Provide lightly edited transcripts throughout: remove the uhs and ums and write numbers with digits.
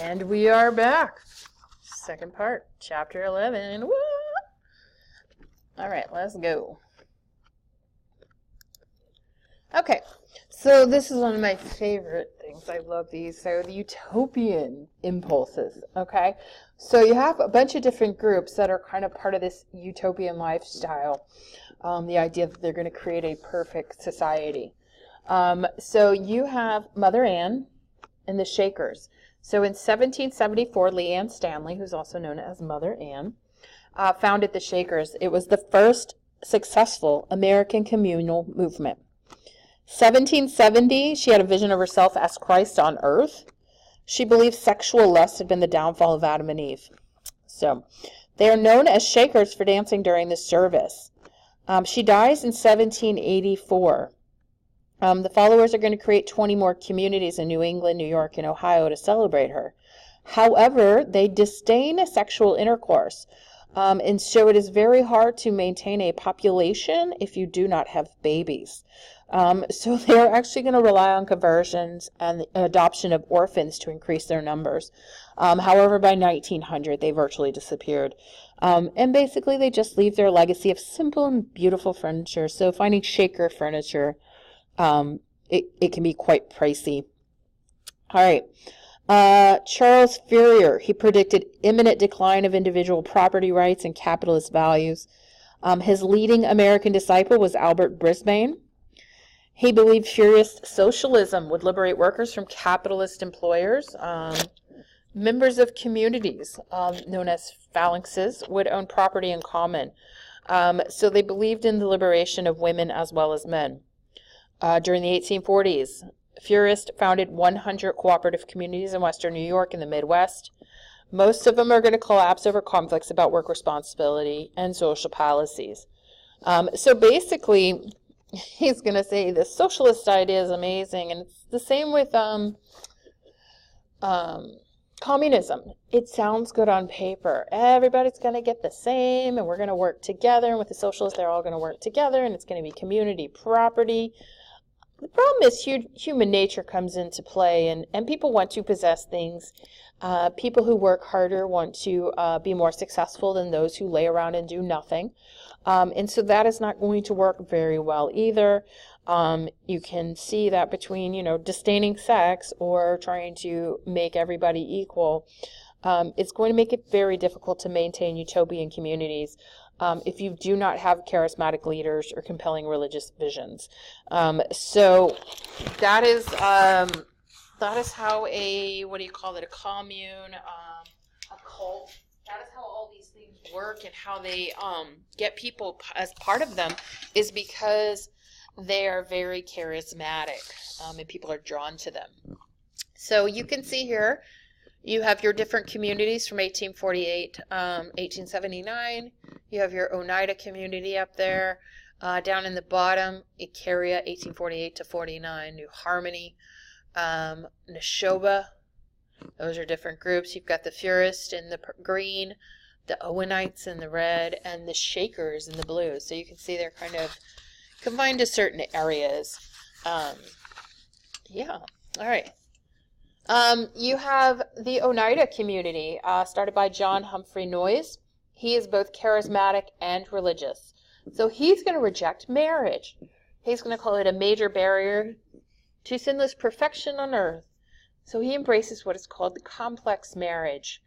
And we are back. Second part, chapter 11. Woo! All right, let's go. Okay, so this is one of my favorite things. I love these. So the utopian impulses, okay? So you have a bunch of different groups that are kind of part of this utopian lifestyle. The idea that they're going to create a perfect society. So you have Mother Ann and the Shakers. So in 1774, Leanne Stanley, who's also known as Mother Ann, founded the Shakers. It was the first successful American communal movement. 1770, she had a vision of herself as Christ on earth. She believed sexual lust had been the downfall of Adam and Eve. So they are known as Shakers for dancing during the service. She dies in 1784. The followers are going to create 20 more communities in New England, New York, and Ohio to celebrate her. However, they disdain sexual intercourse, and so it is very hard to maintain a population if you do not have babies. So they're actually going to rely on conversions and the adoption of orphans to increase their numbers. However, by 1900, they virtually disappeared. And basically, they just leave their legacy of simple and beautiful furniture. So finding Shaker furniture, it can be quite pricey. All right. Charles Fourier, he predicted imminent decline of individual property rights and capitalist values. His leading American disciple was Albert Brisbane. He believed Fourierist socialism would liberate workers from capitalist employers. Members of communities, known as phalanxes, would own property in common. So they believed in the liberation of women as well as men. During the 1840s, Fourierists founded 100 cooperative communities in western New York and the Midwest. Most of them are going to collapse over conflicts about work responsibility and social policies. So basically, he's going to say the socialist idea is amazing, and it's the same with communism. It sounds good on paper. Everybody's going to get the same, and we're going to work together. And with the socialists, they're all going to work together, and it's going to be community property. The problem is human nature comes into play, and people want to possess things. People who work harder want to be more successful than those who lay around and do nothing. And so that is not going to work very well either. You can see that between, disdaining sex or trying to make everybody equal. It's going to make it very difficult to maintain utopian communities if you do not have charismatic leaders or compelling religious visions. So that is how a commune, a cult, that is how all these things work, and how they get people as part of them is because they are very charismatic, and people are drawn to them. So you can see here, you have your different communities from 1848, 1879. You have your Oneida community up there. Down in the bottom, Icaria, 1848 to 49. New Harmony, Neshoba. Those are different groups. You've got the Fourierists in the green, the Owenites in the red, and the Shakers in the blue. So you can see they're kind of confined to certain areas. Yeah. All right. You have the Oneida community, started by John Humphrey Noyes. He is both charismatic and religious. So he's going to reject marriage. He's going to call it a major barrier to sinless perfection on earth. So he embraces what is called the complex marriage.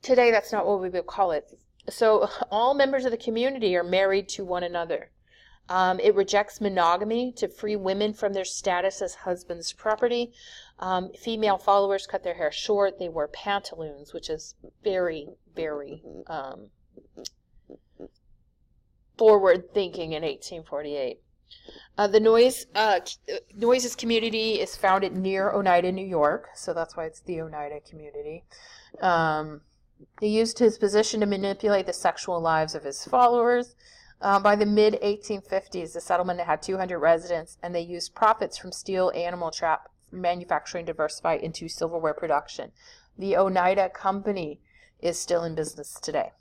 Today, that's not what we would call it. So all members of the community are married to one another. It rejects monogamy to free women from their status as husband's property. Female followers cut their hair short. They wear pantaloons, which is very, very forward thinking in 1848. The Noyes' community is founded near Oneida, New York, so that's why it's the Oneida community. He used his position to manipulate the sexual lives of his followers. By the mid-1850s, the settlement had 200 residents, and they used profits from steel animal trap manufacturing to diversify into silverware production. The Oneida Company is still in business today.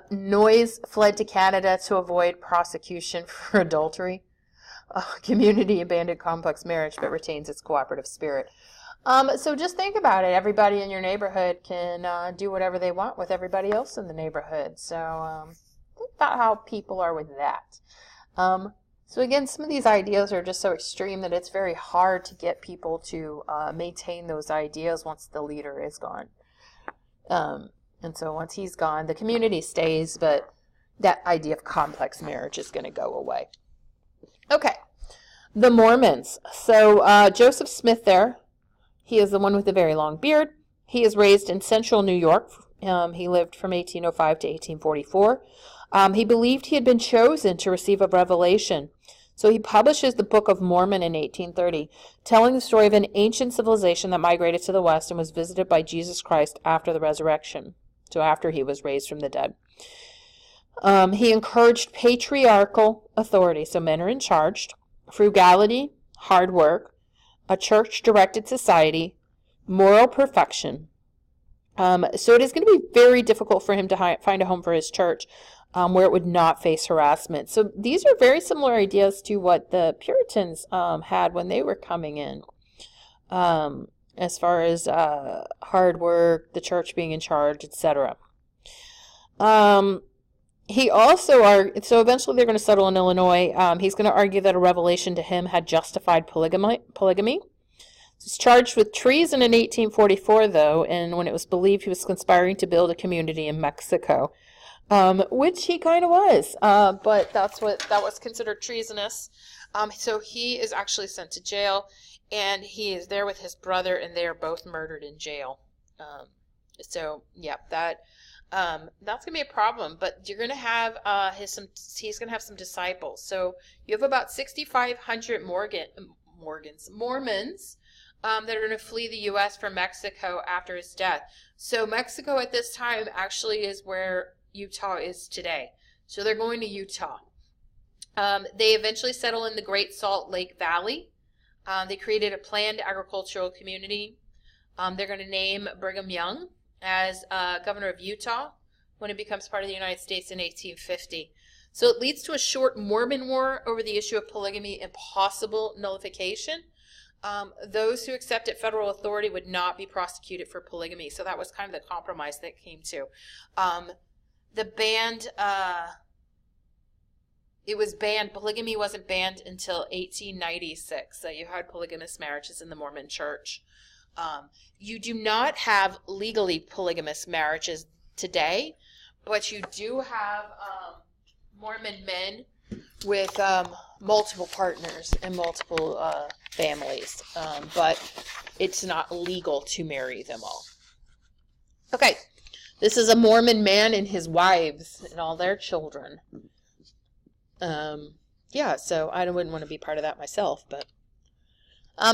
Noyes fled to Canada to avoid prosecution for adultery. community abandoned complex marriage but retains its cooperative spirit. So just think about it. Everybody in your neighborhood can do whatever they want with everybody else in the neighborhood. So think about how people are with that. So again, some of these ideas are just so extreme that it's very hard to get people to maintain those ideas once the leader is gone. And so once he's gone, the community stays, but that idea of complex marriage is going to go away. Okay, the Mormons. So Joseph Smith there, he is the one with the very long beard. He is raised in central New York. He lived from 1805 to 1844. He believed he had been chosen to receive a revelation. So he publishes the Book of Mormon in 1830, telling the story of an ancient civilization that migrated to the West and was visited by Jesus Christ after the resurrection, so after he was raised from the dead. He encouraged patriarchal authority, so men are in charge, frugality, hard work, a church-directed society, moral perfection. So it is going to be very difficult for him to find a home for his church where it would not face harassment. So these are very similar ideas to what the Puritans had when they were coming in, as far as hard work, the church being in charge, etc. He also so eventually they're going to settle in Illinois. He's going to argue that a revelation to him had justified polygamy. He's charged with treason in 1844, though, and when it was believed he was conspiring to build a community in Mexico, which he kind of was, but that was considered treasonous. So he is actually sent to jail, and he is there with his brother, and they are both murdered in jail. So yeah, that's gonna be a problem. But you're gonna have he's gonna have some disciples. So you have about 6,500 Mormons. That are going to flee the U.S. from Mexico after his death. So Mexico at this time actually is where Utah is today. So they're going to Utah. They eventually settle in the Great Salt Lake Valley. They created a planned agricultural community. They're going to name Brigham Young as governor of Utah when it becomes part of the United States in 1850. So it leads to a short Mormon war over the issue of polygamy and possible nullification. Those who accepted federal authority would not be prosecuted for polygamy. So that was kind of the compromise that came to. It was banned. Polygamy wasn't banned until 1896. So you had polygamous marriages in the Mormon church. You do not have legally polygamous marriages today, but you do have Mormon men with multiple partners and multiple families, but it's not legal to marry them all. Okay, this is a Mormon man and his wives and all their children. Yeah, so I wouldn't want to be part of that myself, but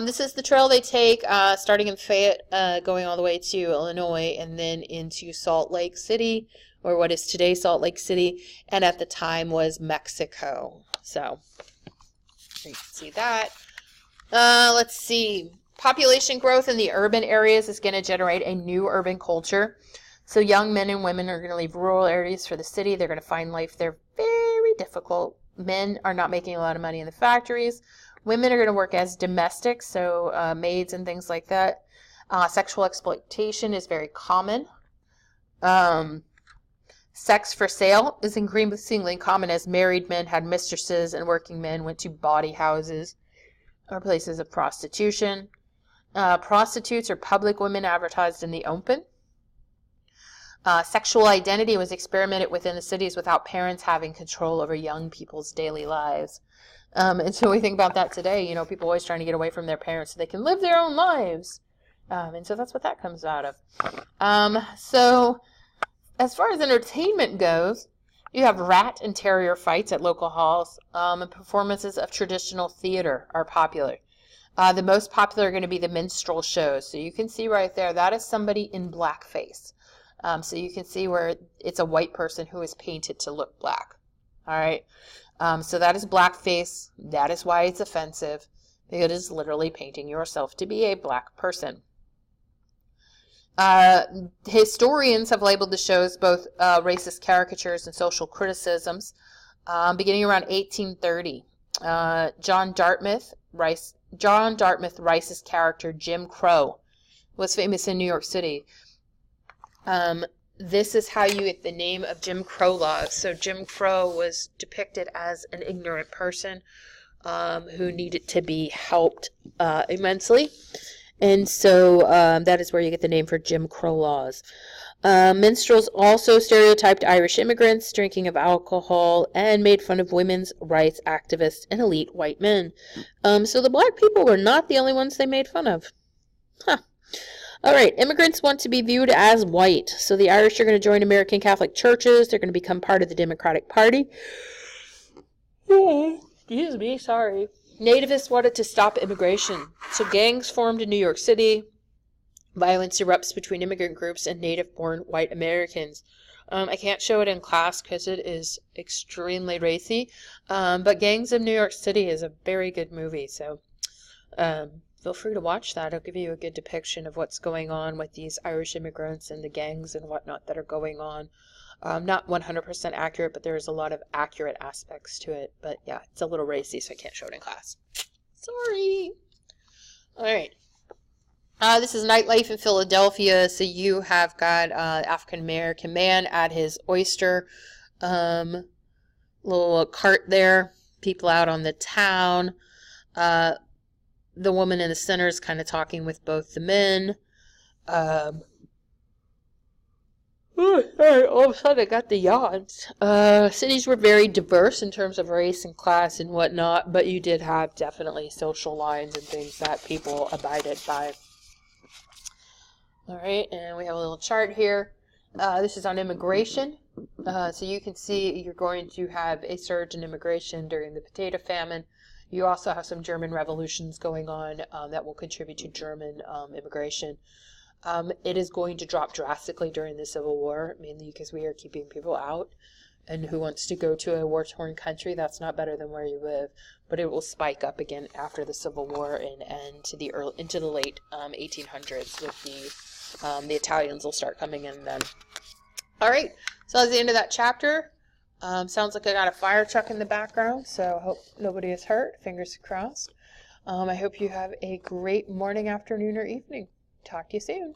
this is the trail they take, starting in Fayette, going all the way to Illinois, and then into Salt Lake City, or what is today Salt Lake City, and at the time was Mexico. So you can see that. Let's see. Population growth in the urban areas is going to generate a new urban culture. So young men and women are going to leave rural areas for the city. They're going to find life there very difficult. Men are not making a lot of money in the factories. Women are going to work as domestics, so maids and things like that. Sexual exploitation is very common. Sex for sale is increasingly common as married men had mistresses and working men went to bawdy houses or places of prostitution. Prostitutes are public women advertised in the open. Sexual identity was experimented with in the cities without parents having control over young people's daily lives. And so we think about that today, you know, people always trying to get away from their parents so they can live their own lives. And so that's what that comes out of. So as far as entertainment goes, you have rat and terrier fights at local halls, and performances of traditional theater are popular. The most popular are going to be the minstrel shows. So you can see right there, that is somebody in blackface. So you can see where it's a white person who is painted to look black. All right. So that is blackface. That is why it's offensive. It is literally painting yourself to be a black person. Historians have labeled the shows both racist caricatures and social criticisms, beginning around 1830. John Dartmouth Rice's character Jim Crow was famous in New York City. This is how you get the name of Jim Crow laws. So Jim Crow was depicted as an ignorant person who needed to be helped immensely. And so that is where you get the name for Jim Crow laws. Minstrels also stereotyped Irish immigrants, drinking of alcohol, and made fun of women's rights activists and elite white men. So the black people were not the only ones they made fun of. Huh. All right, immigrants want to be viewed as white. So the Irish are going to join American Catholic churches. They're going to become part of the Democratic Party. Excuse me, sorry. Nativists wanted to stop immigration. So gangs formed in New York City. Violence erupts between immigrant groups and native-born white Americans. I can't show it in class because it is extremely racy. But Gangs of New York City is a very good movie. So feel free to watch that. It'll give you a good depiction of what's going on with these Irish immigrants and the gangs and whatnot that are going on. Not 100% accurate, but there's a lot of accurate aspects to it. But yeah, it's a little racy, so I can't show it in class. Sorry. All right. This is nightlife in Philadelphia. So you have got African-American man at his oyster little cart there. People out on the town. The woman in the center is kind of talking with both the men. All of a sudden I got the yawns. Cities were very diverse in terms of race and class and whatnot, but you did have definitely social lines and things that people abided by. All right, and we have a little chart here. This is on immigration. So you can see you're going to have a surge in immigration during the potato famine. You also have some German revolutions going on that will contribute to German immigration. It is going to drop drastically during the Civil War, mainly because we are keeping people out. And who wants to go to a war-torn country? That's not better than where you live. But it will spike up again after the Civil War and into the late 1800s with the Italians will start coming in then. All right, so that's the end of that chapter. Sounds like I got a fire truck in the background, so I hope nobody is hurt. Fingers crossed. I hope you have a great morning, afternoon, or evening. Talk to you soon.